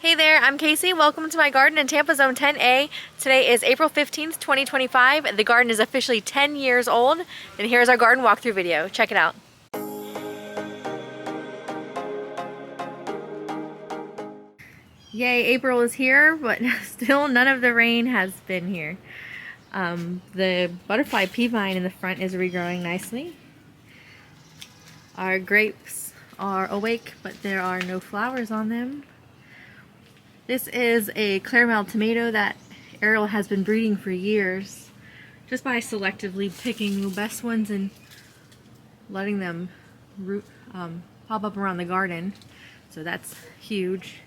Hey there, I'm Casey. Welcome to my garden in Tampa Zone 10A. Today is April 15th, 2025. The garden is officially 10 years old. And here's our garden walkthrough video. Check it out. Yay, April is here, but still none of the rain has been here. The butterfly pea vine in the front is regrowing nicely. Our grapes are awake, but there are no flowers on them. This is a caramel tomato that Ariel has been breeding for years, just by selectively picking the best ones and letting them pop up around the garden. So that's huge.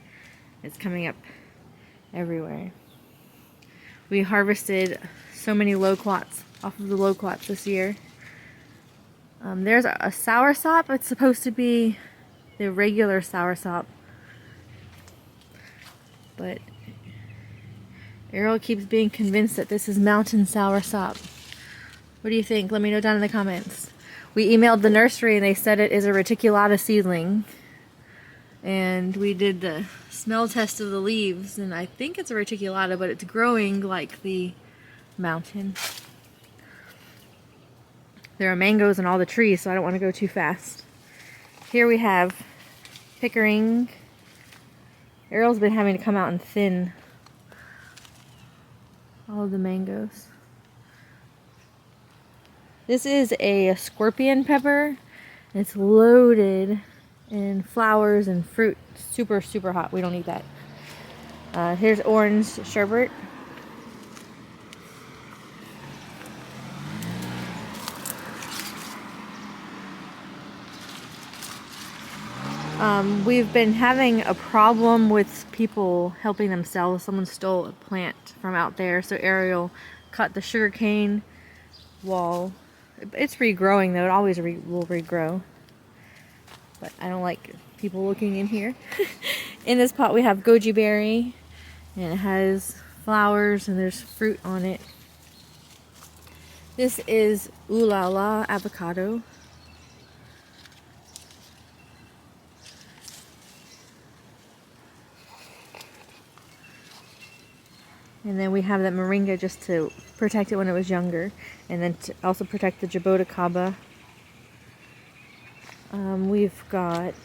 It's coming up everywhere. We harvested so many loquats off of the loquats this year. There's a soursop. It's supposed to be the regular soursop, but Ariel keeps being convinced that this is mountain soursop. What do you think? Let me know down in the comments. We emailed the nursery and they said it is a reticulata seedling. And we did the smell test of the leaves, and I think it's a reticulata, but it's growing like the mountain. There are mangoes in all the trees, so I don't want to go too fast. Here we have Pickering. Ariel's been having to come out and thin all of the mangoes. This is a scorpion pepper. It's loaded in flowers and fruit. Super, super hot. We don't need that. Here's orange sherbet. We've been having a problem with people helping themselves. Someone stole a plant from out there, so Ariel cut the sugarcane wall. It's regrowing though. It always will regrow. But I don't like people looking in here. In this pot we have goji berry, and it has flowers and there's fruit on it. This is Lula avocado. And then we have that moringa just to protect it when it was younger, and then to also protect the jaboticaba. We've got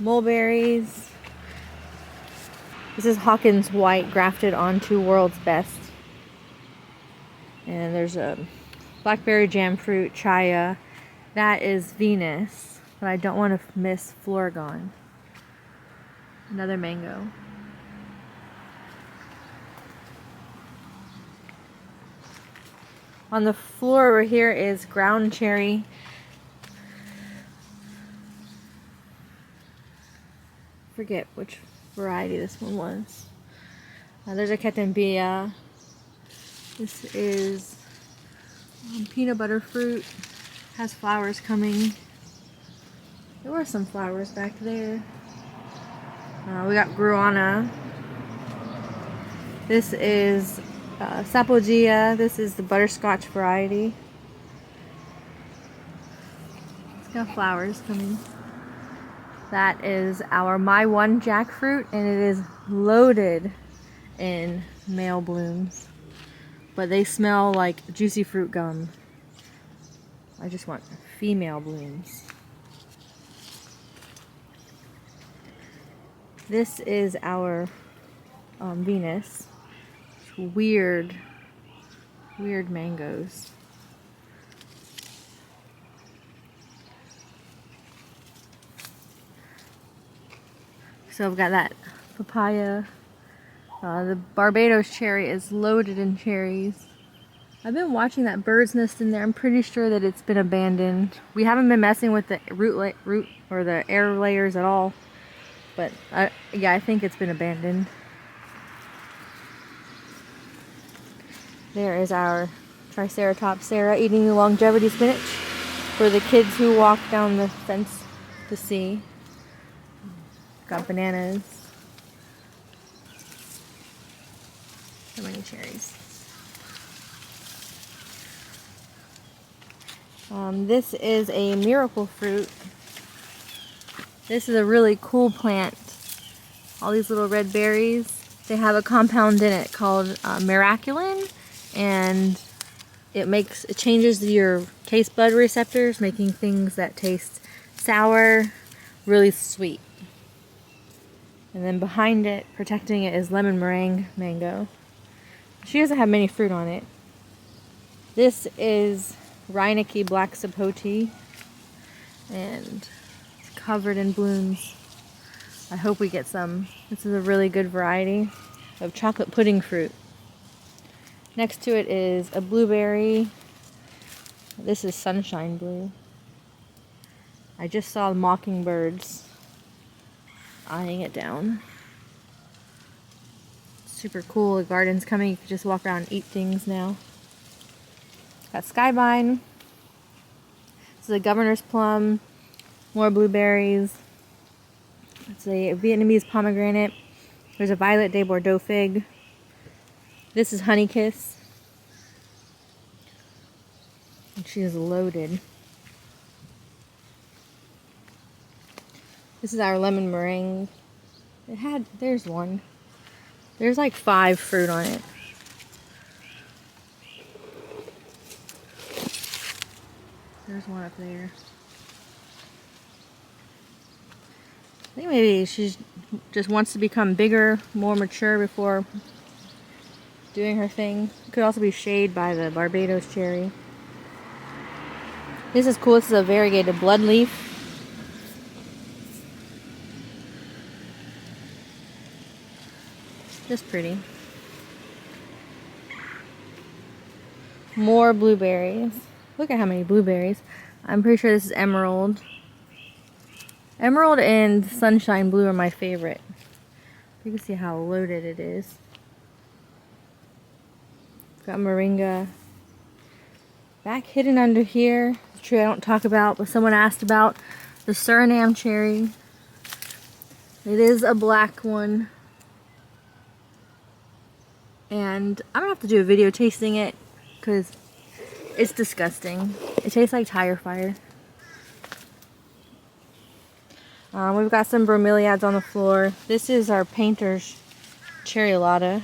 mulberries. This is Hawkins White grafted onto World's Best. And there's a blackberry jam fruit, chaya. That is Venus, but I don't want to miss Floragon. Another mango. On the floor over here is ground cherry. Forget which variety this one was. There's a Catembia. This is peanut butter fruit. Has flowers coming. There were some flowers back there. We got Gruana. This is Sapodillas. This is the Butterscotch variety. It's got flowers coming. That is our My One jackfruit, and it is loaded in male blooms. But they smell like juicy fruit gum. I just want female blooms. This is our Venus. Weird mangoes. So I've got that papaya. The Barbados Cherry is loaded in cherries. I've been watching that bird's nest in there. I'm pretty sure that it's been abandoned. We haven't been messing with the root or the air layers at all. But yeah, I think it's been abandoned. There is our Triceratops Sarah eating the longevity spinach for the kids who walk down the fence to see. Got bananas. So many cherries. This is a miracle fruit. This is a really cool plant. all these little red berries. They have a compound in it called miraculin, and it changes your taste bud receptors, making things that taste sour really sweet. And then behind it, protecting it, is lemon meringue mango. She doesn't have many fruit on it. This is Reineke black sapote, and it's covered in blooms. I hope we get some. This is a really good variety of chocolate pudding fruit. Next to it is a blueberry. This is sunshine blue. I just saw mockingbirds eyeing it down. Super cool. The garden's coming. You can just walk around and eat things now. Got sky vine. This is a governor's plum. More blueberries. It's a Vietnamese pomegranate. There's a violet de Bordeaux fig. This is honey kiss. And she is loaded. This is our lemon meringue. There's one. There's like 5 fruit on it. There's one up there. I think maybe she just wants to become bigger, more mature before doing her thing. Could also be shaded by the Barbados Cherry. This is cool. This is a variegated blood leaf. Just pretty. More blueberries. Look at how many blueberries. I'm pretty sure this is emerald. Emerald and sunshine blue are my favorite. You can see how loaded it is. Got moringa. Back hidden under here, a tree I don't talk about, but someone asked about the Suriname cherry. It is a black one. And I'm gonna have to do a video tasting it because it's disgusting. It tastes like tire fire. We've got some bromeliads on the floor. This is our painter's cherry lotta.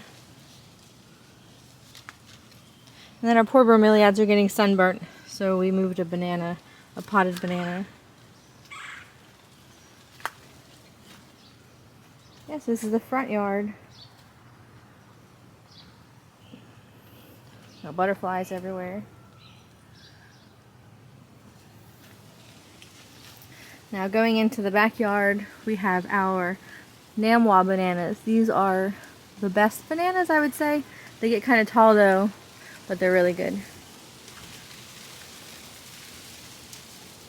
And then our poor bromeliads are getting sunburnt, so we moved a potted banana. Yes, this is the front yard. Got butterflies everywhere. Now going into the backyard, we have our Namwa bananas. These are the best bananas, I would say. They get kind of tall though, but they're really good.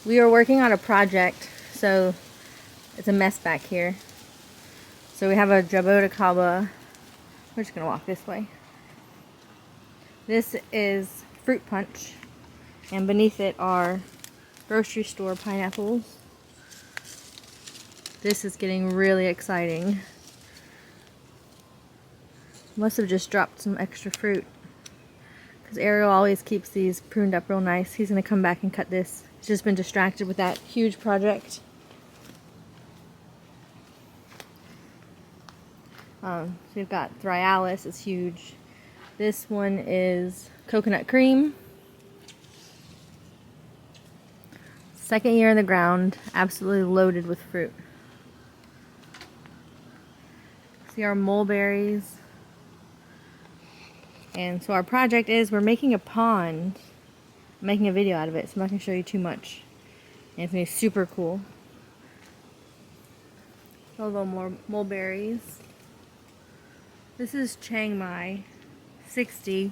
We are working on a project, so it's a mess back here. So we have a Jaboticaba. We're just gonna walk this way. This is fruit punch, and beneath it are grocery store pineapples. This is getting really exciting. Must have just dropped some extra fruit, because Ariel always keeps these pruned up real nice. He's gonna come back and cut this. He's just been distracted with that huge project. So we've got Thryallis, it's huge. This one is coconut cream. Second year in the ground, absolutely loaded with fruit. See our mulberries. And so our project is we're making a pond. I'm making a video out of it, so I'm not going to show you too much. And it's going to be super cool. A little more mulberries. This is Chiang Mai 60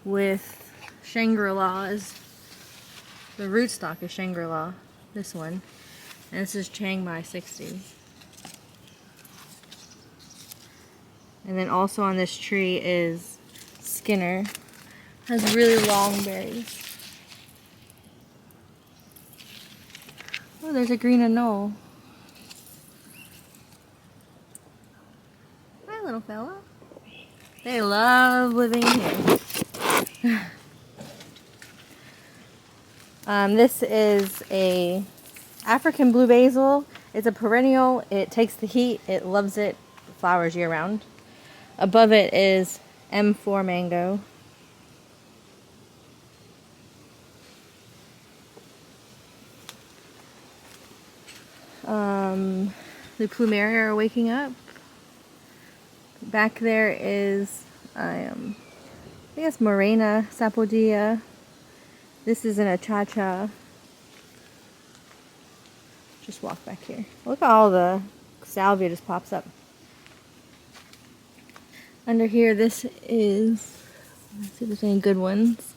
with Shangri-La's. The rootstock is Shangri-La, this one. And this is Chiang Mai 60. And then also on this tree is Skinner. Has really long berries. Oh, there's a green anole. Hi, little fella. They love living here. This is a African blue basil. It's a perennial. It takes the heat. It loves it. flowers year round. Above it is M4 mango. The plumeria are waking up. Back there is, I guess, Morena, Sapodilla. This is an achacha. Just walk back here. Look at all the salvia just pops up. Under here, this is, let's see if there's any good ones.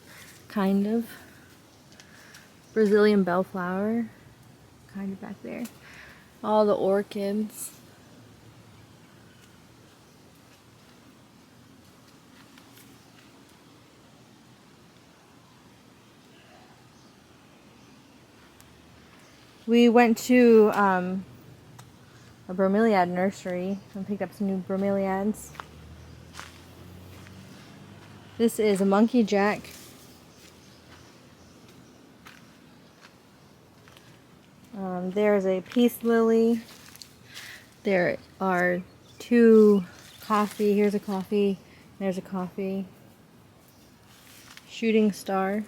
Kind of. Brazilian bellflower. Kind of back there. All the orchids. We went to a bromeliad nursery and picked up some new bromeliads. This is a monkey jack. There's a peace lily. There are two coffee. Here's a coffee. There's a coffee. Shooting star.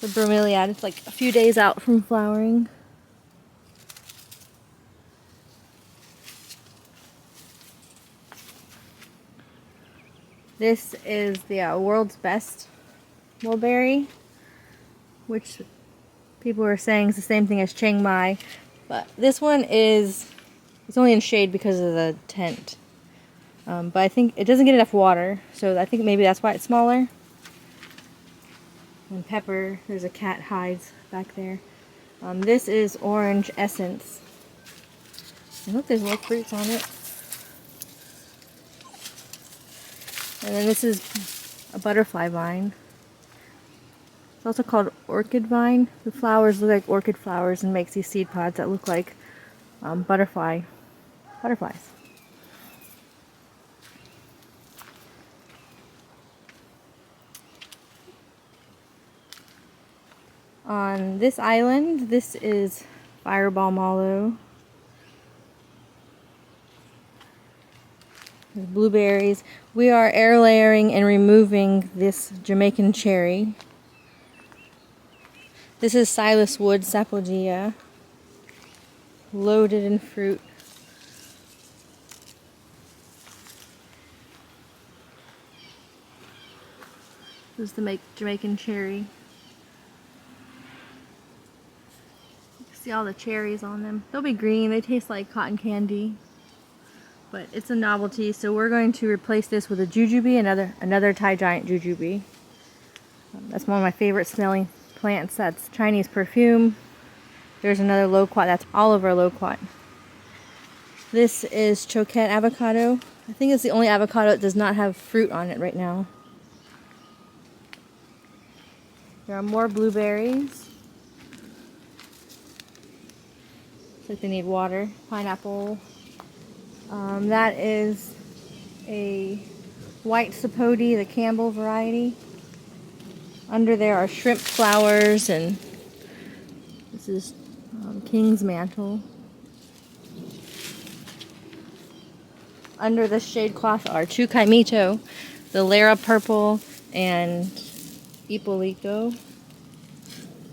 The bromeliad, it's like a few days out from flowering. This is the world's best mulberry, which people are saying is the same thing as Chiang Mai, but this one is, it's only in shade because of the tent. But I think it doesn't get enough water, so I think maybe that's why it's smaller. And pepper, there's a cat hides back there. This is orange essence. I hope there's more fruits on it. And then this is a butterfly vine. It's also called orchid vine. The flowers look like orchid flowers and makes these seed pods that look like butterflies. On this island, this is fireball mallow. There's blueberries. We are air layering and removing this Jamaican cherry. This is Silas Wood Sapodilla, loaded in fruit. This is the Jamaican cherry. See all the cherries on them. They'll be green. They taste like cotton candy, but it's a novelty. So we're going to replace this with a jujube, another Thai giant jujube. That's one of my favorite smelling plants. That's Chinese perfume. There's another loquat. That's Oliver loquat. This is Choquette avocado. I think it's the only avocado that does not have fruit on it right now. There are more blueberries. Looks like they need water. Pineapple. That is a white sapodi, the Campbell variety. Under there are shrimp flowers, and this is King's Mantle. Under the shade cloth are two Kaimito, the Lara Purple and Ippolito.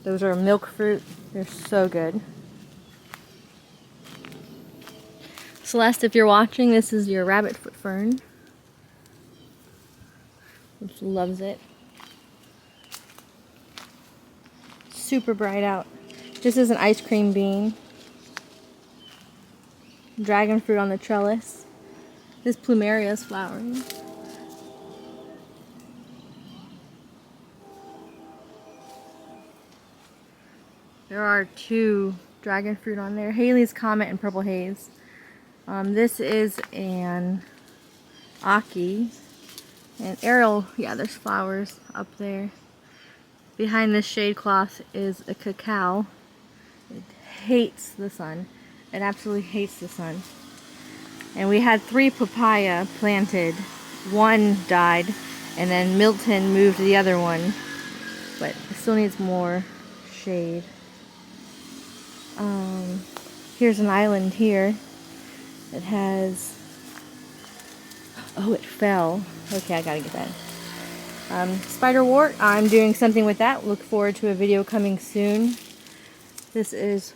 Those are milk fruit. They're so good. Celeste, if you're watching, this is your rabbit foot fern, which loves it. Super bright out. This is an ice cream bean. Dragon fruit on the trellis. This plumeria is flowering. There are two dragon fruit on there. Haley's Comet and Purple Haze. This is an Aki. And Ariel, yeah, there's flowers up there. Behind this shade cloth is a cacao. It hates the sun. It absolutely hates the sun. And we had 3 papaya planted. One died, and then Milton moved the other one. But it still needs more shade. Here's an island here. It has, oh, it fell. Okay, I gotta get that. Spiderwort, I'm doing something with that. Look forward to a video coming soon. This is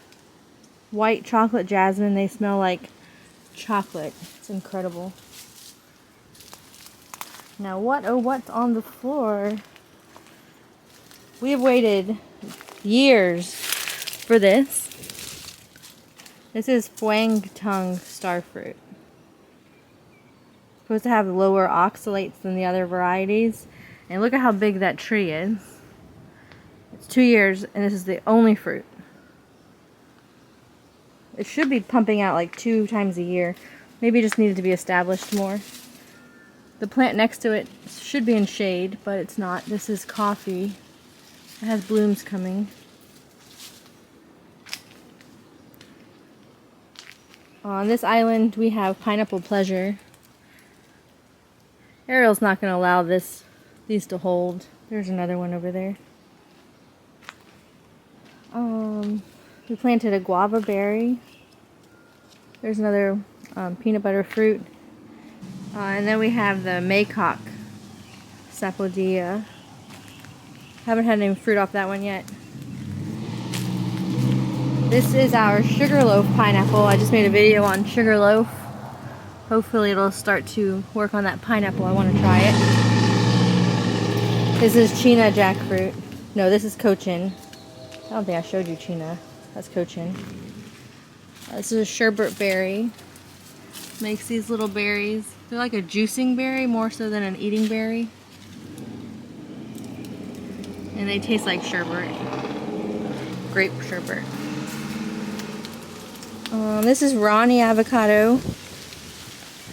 white chocolate jasmine. They smell like chocolate. It's incredible. Now what's on the floor? We have waited years for this. This is Fuang Tongue starfruit. Supposed to have lower oxalates than the other varieties. And look at how big that tree is. It's 2 years and this is the only fruit. It should be pumping out like 2 times a year. Maybe it just needed to be established more. The plant next to it should be in shade, but it's not. This is coffee. It has blooms coming. On this island we have Pineapple Pleasure. Ariel's not going to allow these to hold. There's another one over there. We planted a guava berry. There's another peanut butter fruit. And then we have the Maycock Sapodilla. Haven't had any fruit off that one yet. This is our sugarloaf pineapple. I just made a video on sugarloaf. Hopefully it'll start to work on that pineapple. I want to try it. This is China jackfruit. No, this is cochin. I don't think I showed you China. That's cochin. This is a sherbet berry. Makes these little berries. They're like a juicing berry more so than an eating berry. And they taste like sherbet. Grape sherbet. This is Ronnie avocado.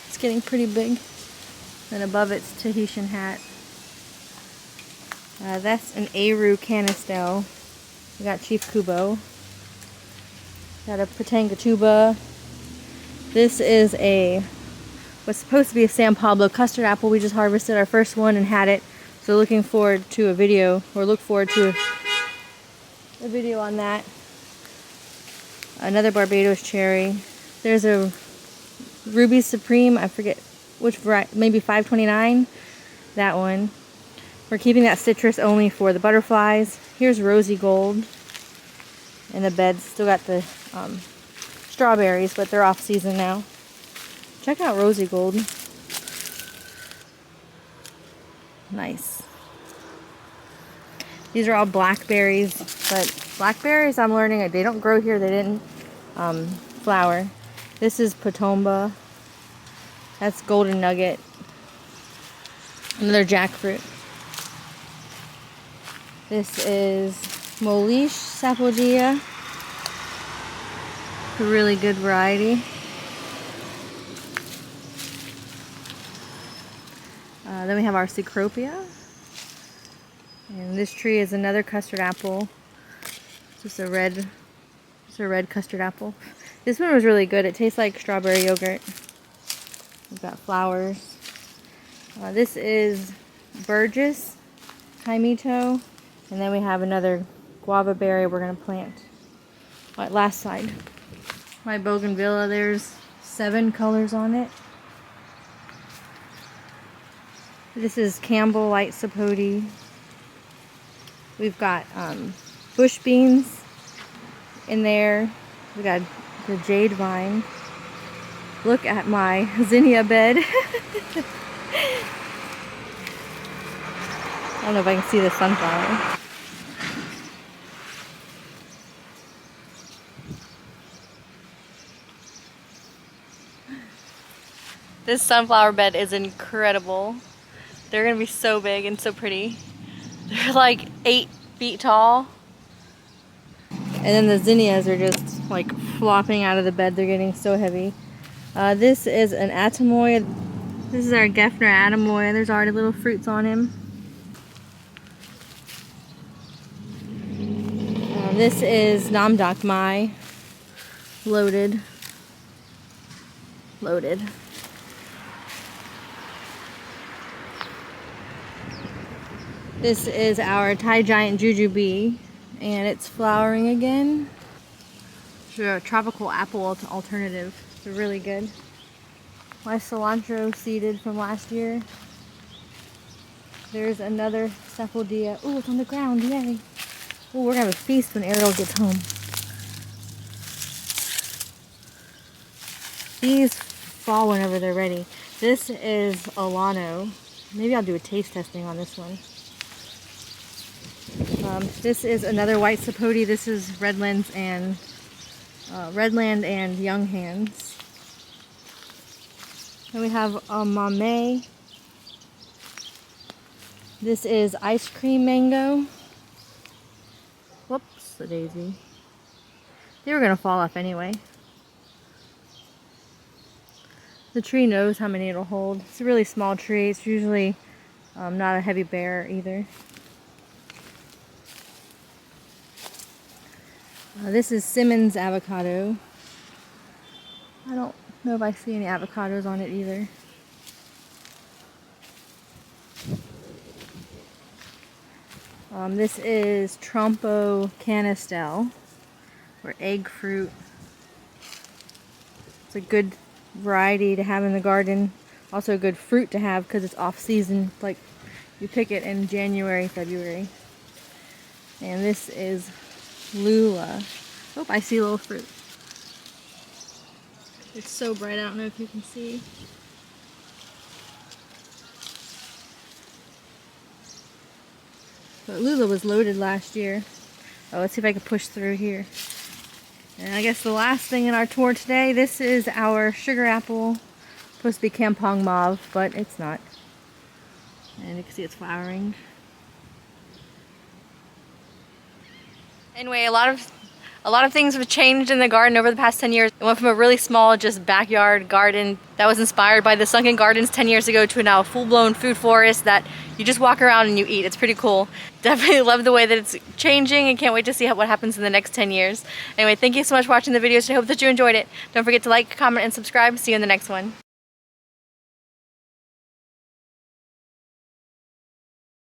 It's getting pretty big. And above it's Tahitian hat. That's an Aru Canistel. We got Chief Kubo. Got a Patanga tuba. This is what's supposed to be a San Pablo custard apple. We just harvested our first one and had it. So looking forward to a video, or look forward to a video on that. Another Barbados Cherry. There's a Ruby Supreme, I forget which variety, maybe 529. That one. We're keeping that citrus only for the butterflies. Here's Rosy Gold in the beds. Still got the strawberries, but they're off season now. Check out Rosy Gold. Nice. These are all blackberries, but blackberries I'm learning they don't grow here. They didn't flower. This is Patomba. That's Golden Nugget. Another jackfruit. This is Molish Sapodilla. A really good variety. Then we have our Cecropia. And this tree is another custard apple. Just a red custard apple. This one was really good. It tastes like strawberry yogurt. We've got flowers. This is Burgess Kaimito. And then we have another guava berry we're going to plant. Last side. My Bougainvillea, there's 7 colors on it. This is Campbell Light Sapodi. We've got bush beans in there. We got the jade vine. Look at my zinnia bed. I don't know if I can see the sunflower. This sunflower bed is incredible. They're gonna be so big and so pretty. They're like 8 feet tall. And then the zinnias are just like flopping out of the bed. They're getting so heavy. This is an Atamoy. This is our Geffner Atamoy. There's already little fruits on him. This is Namdak Mai. Loaded. Loaded. This is our Thai Giant Jujube, and it's flowering again. It's a tropical apple alternative. They're really good. My cilantro seeded from last year. There's another Sapodilla. Oh, it's on the ground, yay. Oh, we're gonna have a feast when Ariel gets home. These fall whenever they're ready. This is Alano. Maybe I'll do a taste testing on this one. This is another white sapodi. This is Redland and Young Hands. Then we have a Mame. This is ice cream mango. Whoops, the daisy. They were gonna fall off anyway. The tree knows how many it'll hold. It's a really small tree. It's usually not a heavy bearer either. This is Simmonds avocado. I don't know if I see any avocados on it either. This is Trompo Canistel, or egg fruit. It's a good variety to have in the garden. Also a good fruit to have because it's off season. Like you pick it in January, February. And this is Lula. Oh, I see a little fruit. It's so bright, I don't know if you can see. But Lula was loaded last year. Oh, let's see if I can push through here. And I guess the last thing in our tour today, this is our sugar apple. Supposed to be Kampong Mauve, but it's not. And you can see it's flowering. Anyway, a lot of things have changed in the garden over the past 10 years. It went from a really small, just backyard garden that was inspired by the Sunken Gardens 10 years ago to now a full-blown food forest that you just walk around and you eat. It's pretty cool. Definitely love the way that it's changing and can't wait to see what happens in the next 10 years. Anyway, thank you so much for watching the videos. I hope that you enjoyed it. Don't forget to like, comment, and subscribe. See you in the next one.